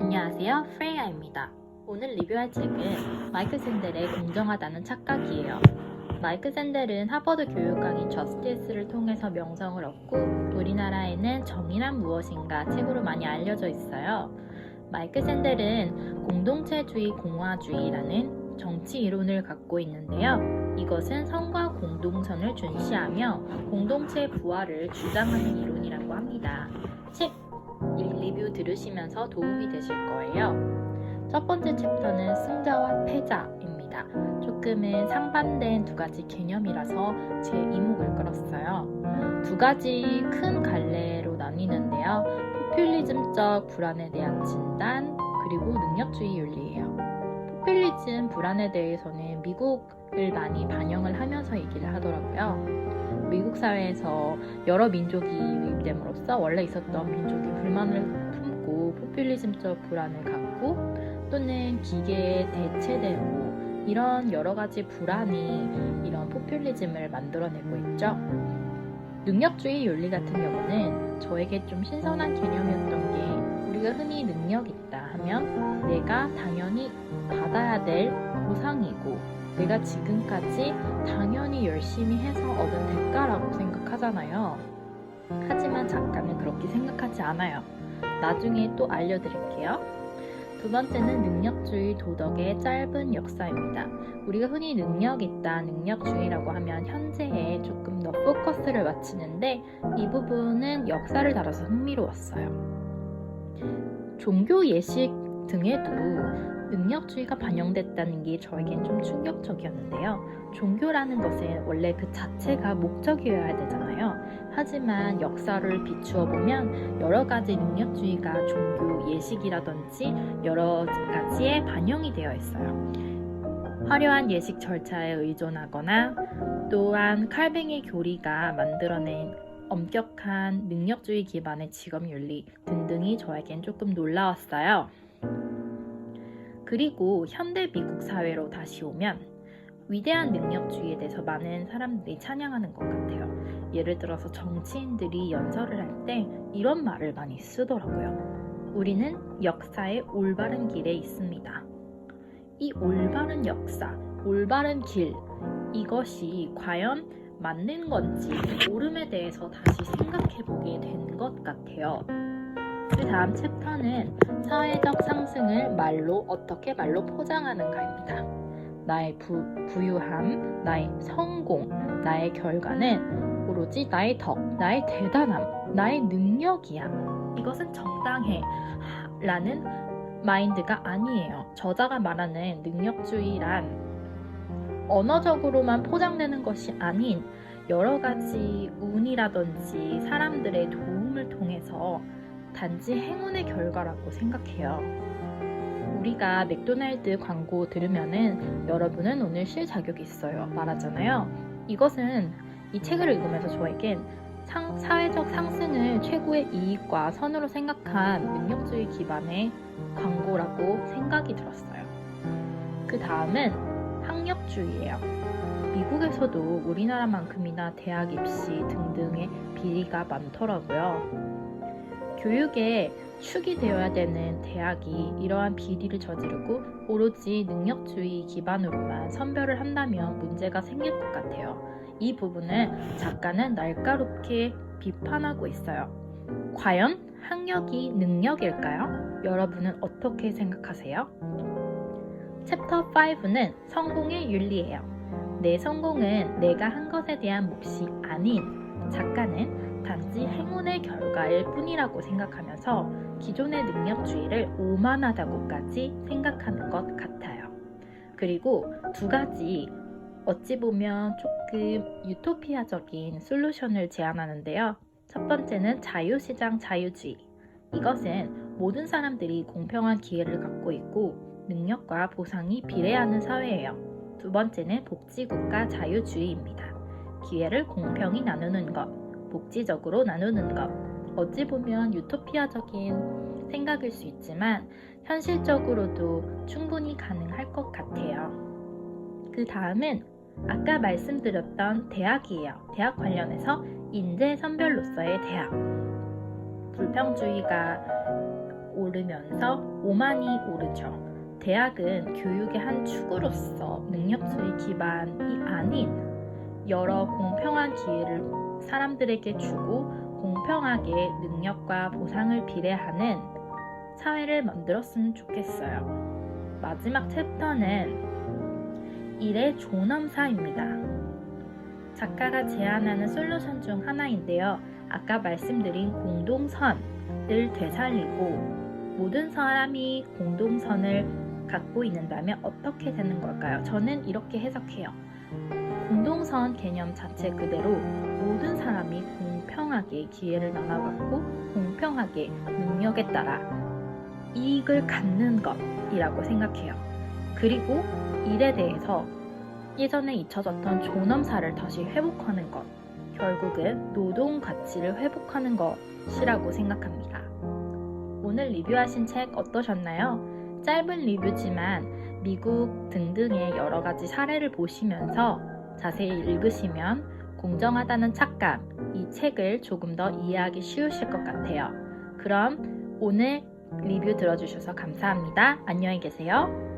안녕하세요, 프레이아입니다. 오늘 리뷰할 책은 마이클 샌델의 공정하다는 착각이에요. 마이클 샌델은 하버드 교육강의 저스티스를 통해서 명성을 얻고 우리나라에는 정의란 무엇인가 책으로 많이 알려져 있어요. 마이클 샌델은 공동체주의 공화주의라는 정치 이론을 갖고 있는데요. 이것은 성과 공동선을 준시하며 공동체의 부활을 주장하는 이론이라고 합니다. 책 리뷰 들으시면서 도움이 되실 거예요. 첫 번째 챕터는 승자와 패자입니다. 조금은 상반된 두 가지 개념이라서 제 이목을 끌었어요. 두 가지 큰 갈래로 나뉘는데요. 포퓰리즘적 불안에 대한 진단, 그리고 능력주의 윤리예요. 포퓰리즘 불안에 대해서는 미국을 많이 반영을 하면서 얘기를 하더라고요. 미국 사회에서 여러 민족이 유입됨으로써 원래 있었던 민족이 불만을 품고 포퓰리즘적 불안을 갖고 또는 기계에 대체되고 이런 여러 가지 불안이 이런 포퓰리즘을 만들어내고 있죠. 능력주의 윤리 같은 경우는 저에게 좀 신선한 개념이었던 게 우리가 흔히 능력 있다 하면 내가 당연히 받아야 될 보상이고 내가 지금까지 당연히 열심히 해서 얻은 대가라고 생각하잖아요. 하지만 작가는 그렇게 생각하지 않아요. 나중에 또 알려드릴게요. 두 번째는 능력주의 도덕의 짧은 역사입니다. 우리가 흔히 능력 있다, 능력주의라고 하면 현재에 조금 더 포커스를 맞추는데 이 부분은 역사를 따라서 흥미로웠어요. 종교 예식 등에도 능력주의가 반영됐다는 게 저에겐 좀 충격적이었는데요. 종교라는 것은 원래 그 자체가 목적이어야 되잖아요. 하지만 역사를 비추어 보면 여러 가지 능력주의가 종교 예식이라든지 여러 가지에 반영이 되어 있어요. 화려한 예식 절차에 의존하거나 또한 칼뱅이 교리가 만들어낸 엄격한 능력주의 기반의 직업윤리 등등이 저에겐 조금 놀라웠어요. 그리고 현대 미국 사회로 다시 오면 위대한 능력주의에 대해서 많은 사람들이 찬양하는 것 같아요. 예를 들어서 정치인들이 연설을 할 때 이런 말을 많이 쓰더라고요. 우리는 역사의 올바른 길에 있습니다. 이 올바른 역사, 올바른 길, 이것이 과연 맞는 건지 옳음에 대해서 다시 생각해보게 된 것 같아요. 그 다음 챕터는 사회적 상승을 어떻게 말로 포장하는가입니다. 나의 부유함, 나의 성공, 나의 결과는 오로지 나의 덕, 나의 대단함, 나의 능력이야. 이것은 정당해 라는 마인드가 아니에요. 저자가 말하는 능력주의란 언어적으로만 포장되는 것이 아닌 여러 가지 운이라든지 사람들의 도움을 통해서 단지 행운의 결과라고 생각해요. 우리가 맥도날드 광고 들으면은 여러분은 오늘 쉴 자격이 있어요 말하잖아요. 이것은 이 책을 읽으면서 저에겐 사회적 상승을 최고의 이익과 선으로 생각한 능력주의 기반의 광고라고 생각이 들었어요. 그 다음은 학력주의예요. 미국에서도 우리나라만큼이나 대학 입시 등등의 비리가 많더라고요. 교육의 축이 되어야 되는 대학이 이러한 비리를 저지르고 오로지 능력주의 기반으로만 선별을 한다면 문제가 생길 것 같아요. 이 부분을 작가는 날카롭게 비판하고 있어요. 과연 학력이 능력일까요? 여러분은 어떻게 생각하세요? 챕터 5는 성공의 윤리예요. 내 성공은 내가 한 것에 대한 몫이 아닌 작가는 단지 행운의 결과일 뿐이라고 생각하면서 기존의 능력주의를 오만하다고까지 생각하는 것 같아요. 그리고 두 가지 어찌 보면 조금 유토피아적인 솔루션을 제안하는데요. 첫 번째는 자유시장 자유주의. 이것은 모든 사람들이 공평한 기회를 갖고 있고 능력과 보상이 비례하는 사회예요. 두 번째는 복지국가 자유주의입니다. 기회를 공평히 나누는 것, 복지적으로 나누는 것. 어찌 보면 유토피아적인 생각일 수 있지만 현실적으로도 충분히 가능할 것 같아요. 그 다음은 아까 말씀드렸던 대학이에요. 대학 관련해서 인재 선별로서의 대학. 불평주의가 오르면서 오만이 오르죠. 대학은 교육의 한 축으로서 능력주의 기반이 아닌 여러 공평한 기회를 사람들에게 주고 공평하게 능력과 보상을 비례하는 사회를 만들었으면 좋겠어요. 마지막 챕터는 일의 존엄사입니다. 작가가 제안하는 솔루션 중 하나인데요. 아까 말씀드린 공동선을 되살리고 모든 사람이 공동선을 갖고 있는다면 어떻게 되는 걸까요? 저는 이렇게 해석해요. 공동선 개념 자체 그대로 모든 사람이 공평하게 기회를 나눠받고 공평하게 능력에 따라 이익을 갖는 것이라고 생각해요. 그리고 일에 대해서 예전에 잊혀졌던 존엄사를 다시 회복하는 것, 결국은 노동 가치를 회복하는 것이라고 생각합니다. 오늘 리뷰하신 책 어떠셨나요? 짧은 리뷰지만 미국 등등의 여러 가지 사례를 보시면서 자세히 읽으시면 공정하다는 착각, 이 책을 조금 더 이해하기 쉬우실 것 같아요. 그럼 오늘 리뷰 들어주셔서 감사합니다. 안녕히 계세요.